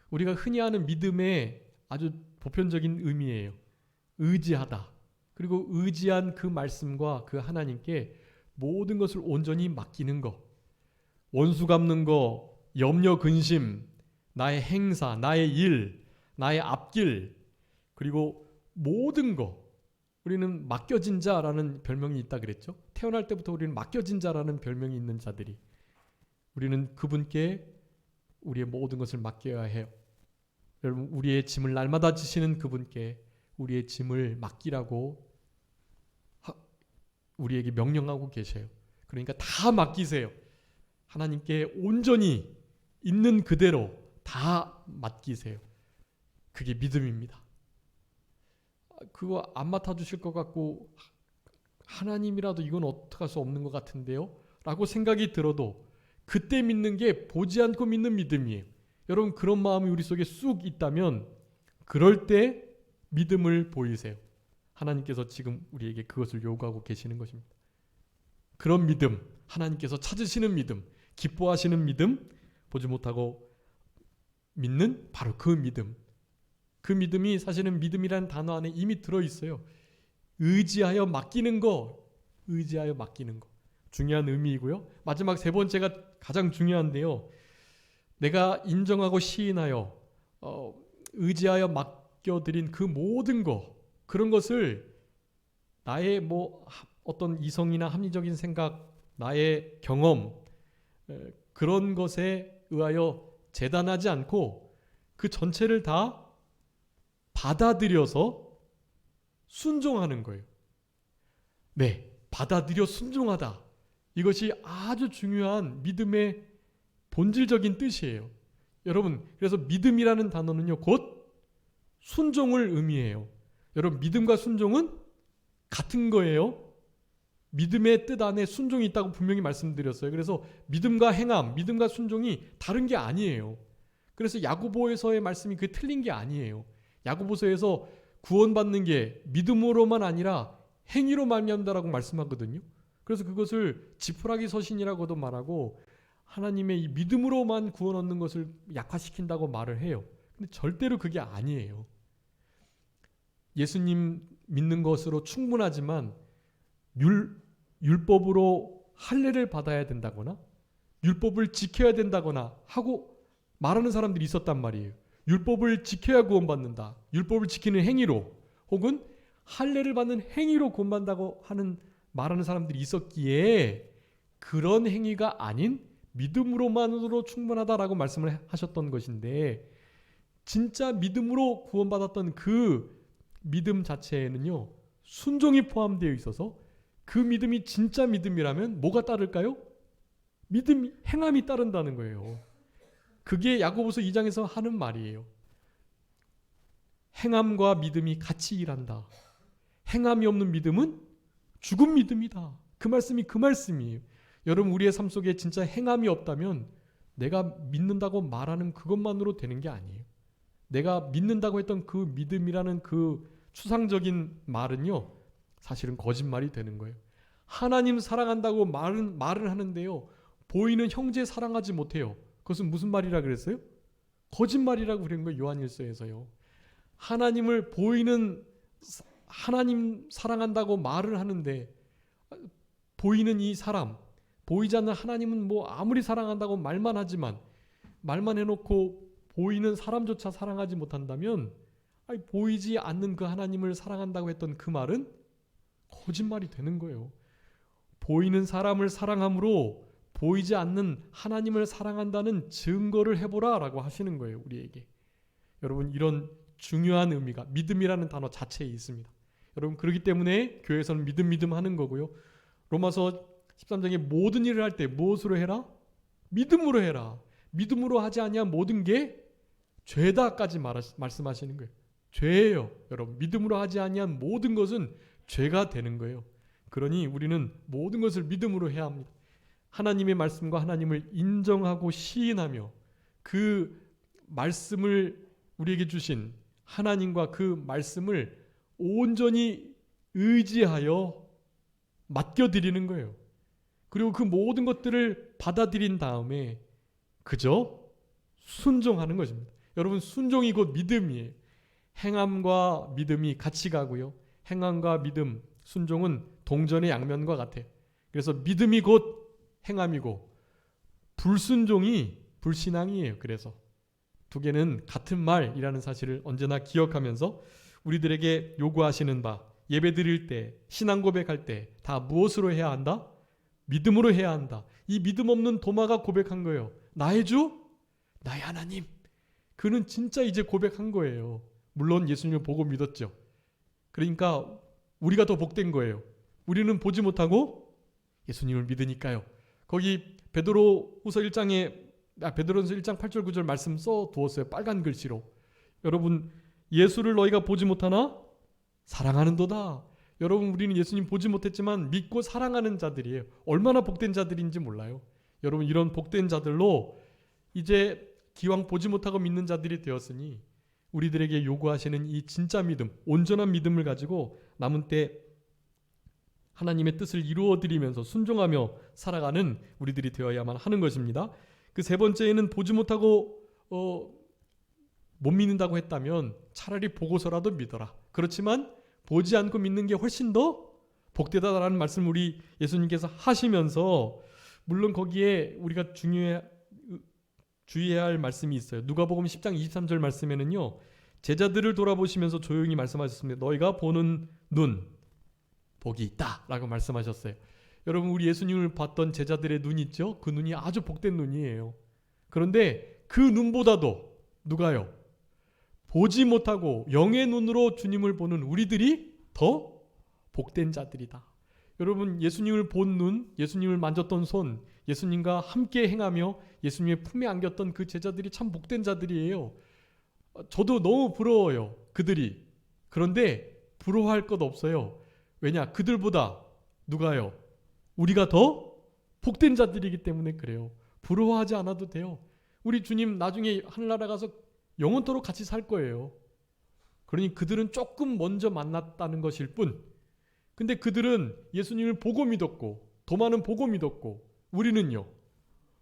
Speaker 1: 우리가 흔히 하는 믿음의 아주 보편적인 의미예요. 의지하다. 그리고 의지한 그 말씀과 그 하나님께 모든 것을 온전히 맡기는 것. 원수 갚는 거, 염려, 근심, 나의 행사, 나의 일, 나의 앞길, 그리고 모든 거. 우리는 맡겨진 자라는 별명이 있다 그랬죠. 태어날 때부터 우리는 맡겨진 자라는 별명이 있는 자들이, 우리는 그분께 우리의 모든 것을 맡겨야 해요. 여러분, 우리의 짐을 날마다 지시는 그분께 우리의 짐을 맡기라고 우리에게 명령하고 계셔요. 그러니까 다 맡기세요. 하나님께 온전히 있는 그대로 다 맡기세요. 그게 믿음입니다. 그거 안 맡아주실 것 같고, 하나님이라도 이건 어떡할 수 없는 것 같은데요? 라고 생각이 들어도 그때 믿는 게 보지 않고 믿는 믿음이에요. 여러분 그런 마음이 우리 속에 쑥 있다면 그럴 때 믿음을 보이세요. 하나님께서 지금 우리에게 그것을 요구하고 계시는 것입니다. 그런 믿음, 하나님께서 찾으시는 믿음, 기뻐하시는 믿음, 보지 못하고 믿는 바로 그 믿음. 그 믿음이 사실은 믿음이라는 단어 안에 이미 들어있어요. 의지하여 맡기는 거, 의지하여 맡기는 거. 중요한 의미이고요. 마지막 세 번째가 가장 중요한데요. 내가 인정하고 시인하여 의지하여 맡겨드린 그 모든 거, 그런 것을 나의 뭐 어떤 이성이나 합리적인 생각, 나의 경험, 그런 것에 의하여 재단하지 않고 그 전체를 다 받아들여서 순종하는 거예요. 네, 받아들여 순종하다. 이것이 아주 중요한 믿음의 본질적인 뜻이에요. 여러분, 그래서 믿음이라는 단어는요, 곧 순종을 의미해요. 여러분, 믿음과 순종은 같은 거예요. 믿음의 뜻 안에 순종이 있다고 분명히 말씀드렸어요. 그래서 믿음과 행함, 믿음과 순종이 다른 게 아니에요. 그래서 야고보에서의 말씀이 그게 틀린 게 아니에요. 야고보서에서 구원받는 게 믿음으로만 아니라 행위로 말미암다라고 말씀하거든요. 그래서 그것을 지푸라기 서신이라고도 말하고 하나님의 이 믿음으로만 구원 얻는 것을 약화시킨다고 말을 해요. 근데 절대로 그게 아니에요. 예수님 믿는 것으로 충분하지만 율법으로 할례를 받아야 된다거나 율법을 지켜야 된다거나 하고 말하는 사람들이 있었단 말이에요. 율법을 지켜야 구원받는다. 율법을 지키는 행위로 혹은 할례를 받는 행위로 구원받는다고 하는 말하는 사람들이 있었기에 그런 행위가 아닌 믿음으로만으로 충분하다라고 말씀을 하셨던 것인데 진짜 믿음으로 구원받았던 그 믿음 자체에는요. 순종이 포함되어 있어서 그 믿음이 진짜 믿음이라면 뭐가 따를까요? 믿음, 행함이 따른다는 거예요. 그게 야고보서 2장에서 하는 말이에요. 행함과 믿음이 같이 일한다. 행함이 없는 믿음은 죽은 믿음이다. 그 말씀이 그 말씀이에요. 여러분 우리의 삶 속에 진짜 행함이 없다면 내가 믿는다고 말하는 그것만으로 되는 게 아니에요. 내가 믿는다고 했던 그 믿음이라는 그 추상적인 말은요. 사실은 거짓말이 되는 거예요. 하나님 사랑한다고 말은 하는데요. 보이는 형제 사랑하지 못해요. 그것은 무슨 말이라 그랬어요? 거짓말이라고 그런 거예요. 요한일서에서요. 하나님을 보이는 하나님 사랑한다고 말을 하는데 보이는 이 사람, 보이지 않는 하나님은 뭐 아무리 사랑한다고 말만 하지만 말만 해놓고 보이는 사람조차 사랑하지 못한다면 보이지 않는 그 하나님을 사랑한다고 했던 그 말은 거짓말이 되는 거예요. 보이는 사람을 사랑함으로 보이지 않는 하나님을 사랑한다는 증거를 해보라 라고 하시는 거예요. 우리에게. 여러분 이런 중요한 의미가 믿음이라는 단어 자체에 있습니다. 여러분 그렇기 때문에 교회에서는 믿음 하는 거고요. 로마서 13장에 모든 일을 할 때 무엇으로 해라? 믿음으로 해라. 믿음으로 하지 아니한 모든 게 죄다까지 말씀하시는 거예요. 죄예요. 여러분 믿음으로 하지 아니한 모든 것은 죄가 되는 거예요. 그러니 우리는 모든 것을 믿음으로 해야 합니다. 하나님의 말씀과 하나님을 인정하고 시인하며 그 말씀을 우리에게 주신 하나님과 그 말씀을 온전히 의지하여 맡겨드리는 거예요. 그리고 그 모든 것들을 받아들인 다음에 그저 순종하는 것입니다. 여러분 순종이 곧 믿음이에요. 행함과 믿음이 같이 가고요. 행함과 믿음, 순종은 동전의 양면과 같아요. 그래서 믿음이 곧 행함이고 불순종이 불신앙이에요. 그래서 두 개는 같은 말이라는 사실을 언제나 기억하면서 우리들에게 요구하시는 바 예배 드릴 때 신앙 고백할 때 다 무엇으로 해야 한다? 믿음으로 해야 한다. 이 믿음 없는 도마가 고백한 거예요. 나의 주? 나의 하나님. 그는 진짜 이제 고백한 거예요. 물론 예수님을 보고 믿었죠. 그러니까 우리가 더 복된 거예요. 우리는 보지 못하고 예수님을 믿으니까요. 거기 베드로후서 1장 8절 9절 말씀 써두었어요. 빨간 글씨로. 여러분 예수를 너희가 보지 못하나 사랑하는도다. 여러분 우리는 예수님 보지 못했지만 믿고 사랑하는 자들이에요. 얼마나 복된 자들인지 몰라요. 여러분 이런 복된 자들로 이제 기왕 보지 못하고 믿는 자들이 되었으니 우리들에게 요구하시는 이 진짜 믿음, 온전한 믿음을 가지고 남은 때 하나님의 뜻을 이루어드리면서 순종하며 살아가는 우리들이 되어야만 하는 것입니다. 그 세 번째는 보지 못하고 못 믿는다고 했다면 차라리 보고서라도 믿어라. 그렇지만 보지 않고 믿는 게 훨씬 더 복되다라는 말씀을 우리 예수님께서 하시면서 물론 거기에 우리가 주의해야 할 말씀이 있어요. 누가복음 10장 23절 말씀에는요. 제자들을 돌아보시면서 조용히 말씀하셨습니다. 너희가 보는 눈 복이 있다 라고 말씀하셨어요. 여러분 우리 예수님을 봤던 제자들의 눈 있죠? 그 눈이 아주 복된 눈이에요. 그런데 그 눈보다도 누가요? 보지 못하고 영의 눈으로 주님을 보는 우리들이 더 복된 자들이다. 여러분 예수님을 본 눈, 예수님을 만졌던 손, 예수님과 함께 행하며 예수님의 품에 안겼던 그 제자들이 참 복된 자들이에요. 저도 너무 부러워요. 그들이. 그런데 부러워할 것 없어요. 왜냐? 그들보다 누가요? 우리가 더 복된 자들이기 때문에 그래요. 부러워하지 않아도 돼요. 우리 주님 나중에 하늘나라 가서 영원토록 같이 살 거예요. 그러니 그들은 조금 먼저 만났다는 것일 뿐. 근데 그들은 예수님을 보고 믿었고 도마는 보고 믿었고 우리는요.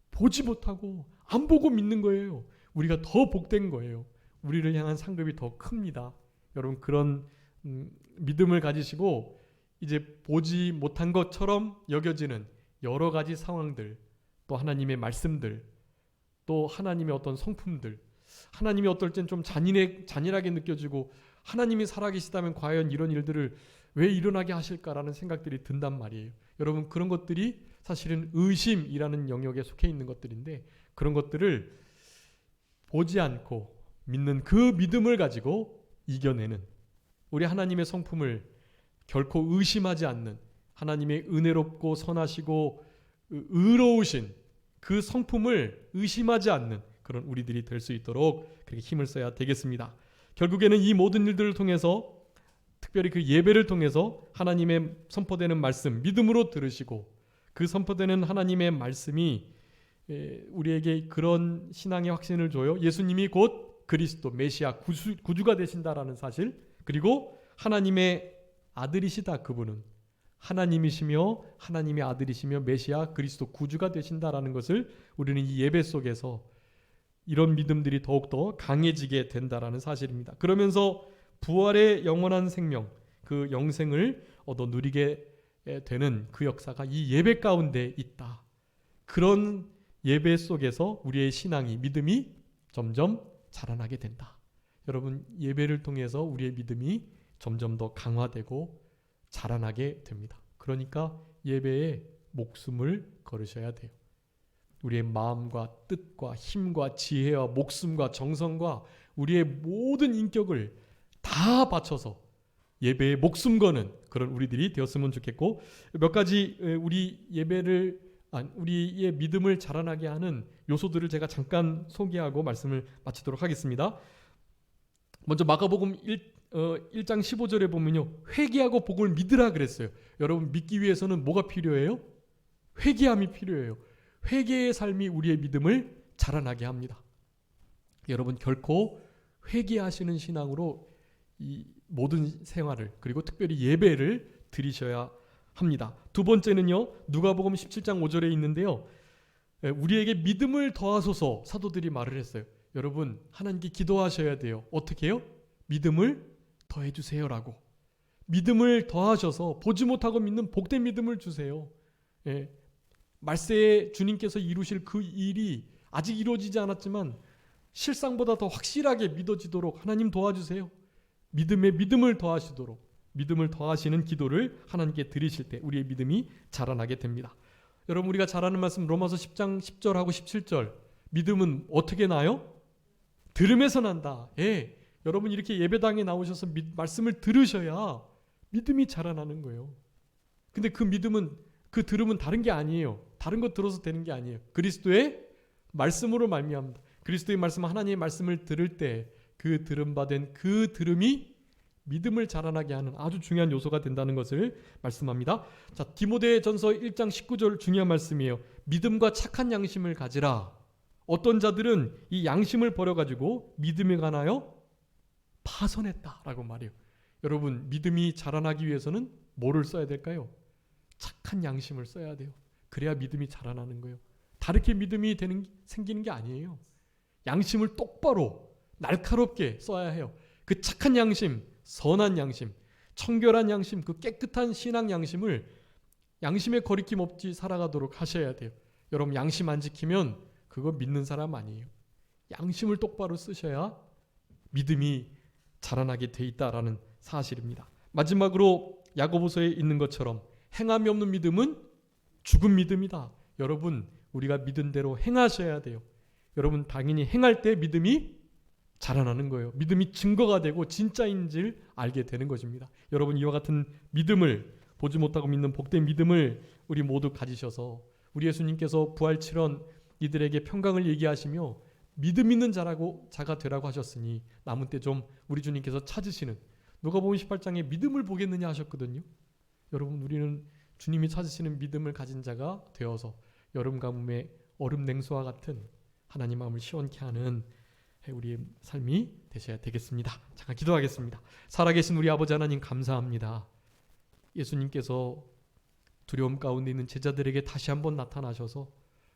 Speaker 1: 보지 못하고 안 보고 믿는 거예요. 우리가 더 복된 거예요. 우리를 향한 상급이 더 큽니다. 여러분 그런 믿음을 가지시고 이제 보지 못한 것처럼 여겨지는 여러 가지 상황들, 또 하나님의 말씀들, 또 하나님의 어떤 성품들, 하나님이 어떨 땐 좀 잔인하게 느껴지고 하나님이 살아계시다면 과연 이런 일들을 왜 일어나게 하실까라는 생각들이 든단 말이에요. 여러분 그런 것들이 사실은 의심이라는 영역에 속해 있는 것들인데 그런 것들을 보지 않고 믿는 그 믿음을 가지고 이겨내는 우리 하나님의 성품을 결코 의심하지 않는 하나님의 은혜롭고 선하시고 의로우신 그 성품을 의심하지 않는 그런 우리들이 될 수 있도록 그렇게 힘을 써야 되겠습니다. 결국에는 이 모든 일들을 통해서 특별히 그 예배를 통해서 하나님의 선포되는 말씀 믿음으로 들으시고 그 선포되는 하나님의 말씀이 우리에게 그런 신앙의 확신을 줘요. 예수님이 곧 그리스도 메시아 구주가 되신다라는 사실, 그리고 하나님의 아들이시다. 그분은 하나님이시며 하나님의 아들이시며 메시아 그리스도 구주가 되신다라는 것을 우리는 이 예배 속에서 이런 믿음들이 더욱더 강해지게 된다라는 사실입니다. 그러면서 부활의 영원한 생명, 그 영생을 얻어 누리게 되는 그 역사가 이 예배 가운데 있다. 그런 예배 속에서 우리의 신앙이, 믿음이 점점 자라나게 된다. 여러분 예배를 통해서 우리의 믿음이 점점 더 강화되고 자라나게 됩니다. 그러니까 예배에 목숨을 걸으셔야 돼요. 우리의 마음과 뜻과 힘과 지혜와 목숨과 정성과 우리의 모든 인격을 다 바쳐서 예배에 목숨 거는 그런 우리들이 되었으면 좋겠고, 몇 가지 우리의 믿음을 자라나게 하는 요소들을 제가 잠깐 소개하고 말씀을 마치도록 하겠습니다. 먼저 마가복음 1장 15절에 보면요. 회개하고 복을 믿으라 그랬어요. 여러분 믿기 위해서는 뭐가 필요해요? 회개함이 필요해요. 회개의 삶이 우리의 믿음을 자라나게 합니다. 여러분 결코 회개하시는 신앙으로 이 모든 생활을 그리고 특별히 예배를 드리셔야 합니다. 두 번째는요. 누가복음 17장 5절에 있는데요. 우리에게 믿음을 더하소서 사도들이 말을 했어요. 여러분 하나님께 기도하셔야 돼요. 어떻게 해요? 믿음을 더해주세요라고. 믿음을 더하셔서 보지 못하고 믿는 복된 믿음을 주세요. 말세에 주님께서 이루실 그 일이 아직 이루어지지 않았지만 실상보다 더 확실하게 믿어지도록 하나님 도와주세요. 믿음에 믿음을 더하시도록, 믿음을 더하시는 기도를 하나님께 드리실 때 우리의 믿음이 자라나게 됩니다. 여러분 우리가 잘 아는 말씀 로마서 10장 10절하고 17절, 믿음은 어떻게 나요? 들음에서 난다. 여러분 이렇게 예배당에 나오셔서 말씀을 들으셔야 믿음이 자라나는 거예요. 근데 그 믿음은, 그 들음은 다른 게 아니에요. 다른 거 들어서 되는 게 아니에요. 그리스도의 말씀으로 말미암다. 그리스도의 말씀, 하나님의 말씀을 들을 때 그 들음받은 그 들음이 믿음을 자라나게 하는 아주 중요한 요소가 된다는 것을 말씀합니다. 자, 디모데전서 1장 19절 중요한 말씀이에요. 믿음과 착한 양심을 가지라. 어떤 자들은 이 양심을 버려가지고 믿음에 관하여 파선했다라고 말해요. 여러분, 믿음이 자라나기 위해서는 뭐를 써야 될까요? 착한 양심을 써야 돼요. 그래야 믿음이 자라나는 거예요. 다르게 믿음이 생기는 게 아니에요. 양심을 똑바로 날카롭게 써야 해요. 그 착한 양심, 선한 양심, 청결한 양심, 그 깨끗한 신앙 양심을 양심에 거리낌 없이 살아가도록 하셔야 돼요. 여러분, 양심 안 지키면 그거 믿는 사람 아니에요. 양심을 똑바로 쓰셔야 믿음이 자라나게 돼 있다라는 사실입니다. 마지막으로 야고보서에 있는 것처럼 행함이 없는 믿음은 죽은 믿음이다. 여러분, 우리가 믿은 대로 행하셔야 돼요. 여러분, 당연히 행할 때 믿음이 자라나는 거예요. 믿음이 증거가 되고 진짜인지를 알게 되는 것입니다. 여러분, 이와 같은 믿음을, 보지 못하고 믿는 복된 믿음을 우리 모두 가지셔서 우리 예수님께서 부활칠언 이들에게 평강을 얘기하시며 믿음 있는 자가 되라고 하셨으니 남은 때 좀 우리 주님께서 찾으시는, 누가복음 18장에 믿음을 보겠느냐 하셨거든요. 여러분, 우리는 주님이 찾으시는 믿음을 가진 자가 되어서 여름 가뭄에 얼음 냉수와 같은 하나님 마음을 시원케 하는 우리의 삶이 되셔야 되겠습니다. 잠깐 기도하겠습니다. 살아계신 우리 아버지 하나님, 감사합니다. 예수님께서 두려움 가운데 있는 제자들에게 다시 한번 나타나셔서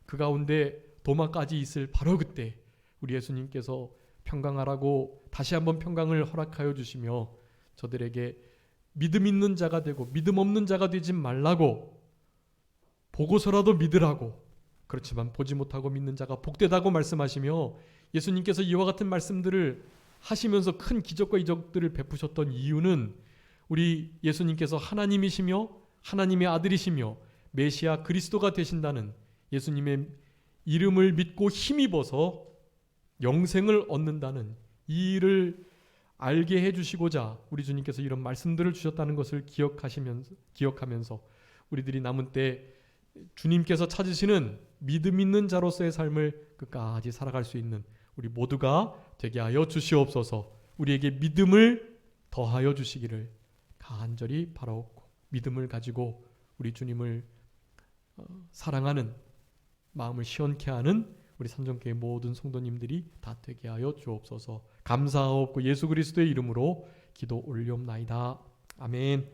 Speaker 1: 그 가운데 도마까지 있을 바로 그때 우리 예수님께서 평강하라고 다시 한번 평강을 허락하여 주시며 저들에게 믿음 있는 자가 되고 믿음 없는 자가 되지 말라고, 보고서라도 믿으라고, 그렇지만 보지 못하고 믿는 자가 복되다고 말씀하시며 예수님께서 이와 같은 말씀들을 하시면서 큰 기적과 이적들을 베푸셨던 이유는 우리 예수님께서 하나님이시며 하나님의 아들이시며 메시아 그리스도가 되신다는 예수님의 이름을 믿고 힘입어서 영생을 얻는다는 이 일을 알게 해주시고자 우리 주님께서 이런 말씀들을 주셨다는 것을 기억하면서 우리들이 남은 때 주님께서 찾으시는 믿음 있는 자로서의 삶을 끝까지 살아갈 수 있는 우리 모두가 되게 하여 주시옵소서. 우리에게 믿음을 더하여 주시기를 간절히 바라옵고, 믿음을 가지고 우리 주님을 사랑하는 마음을 시원케 하는 우리 삼정교회 모든 성도님들이 다 되게 하여 주옵소서. 감사하옵고 예수 그리스도의 이름으로 기도 올리옵나이다. 아멘.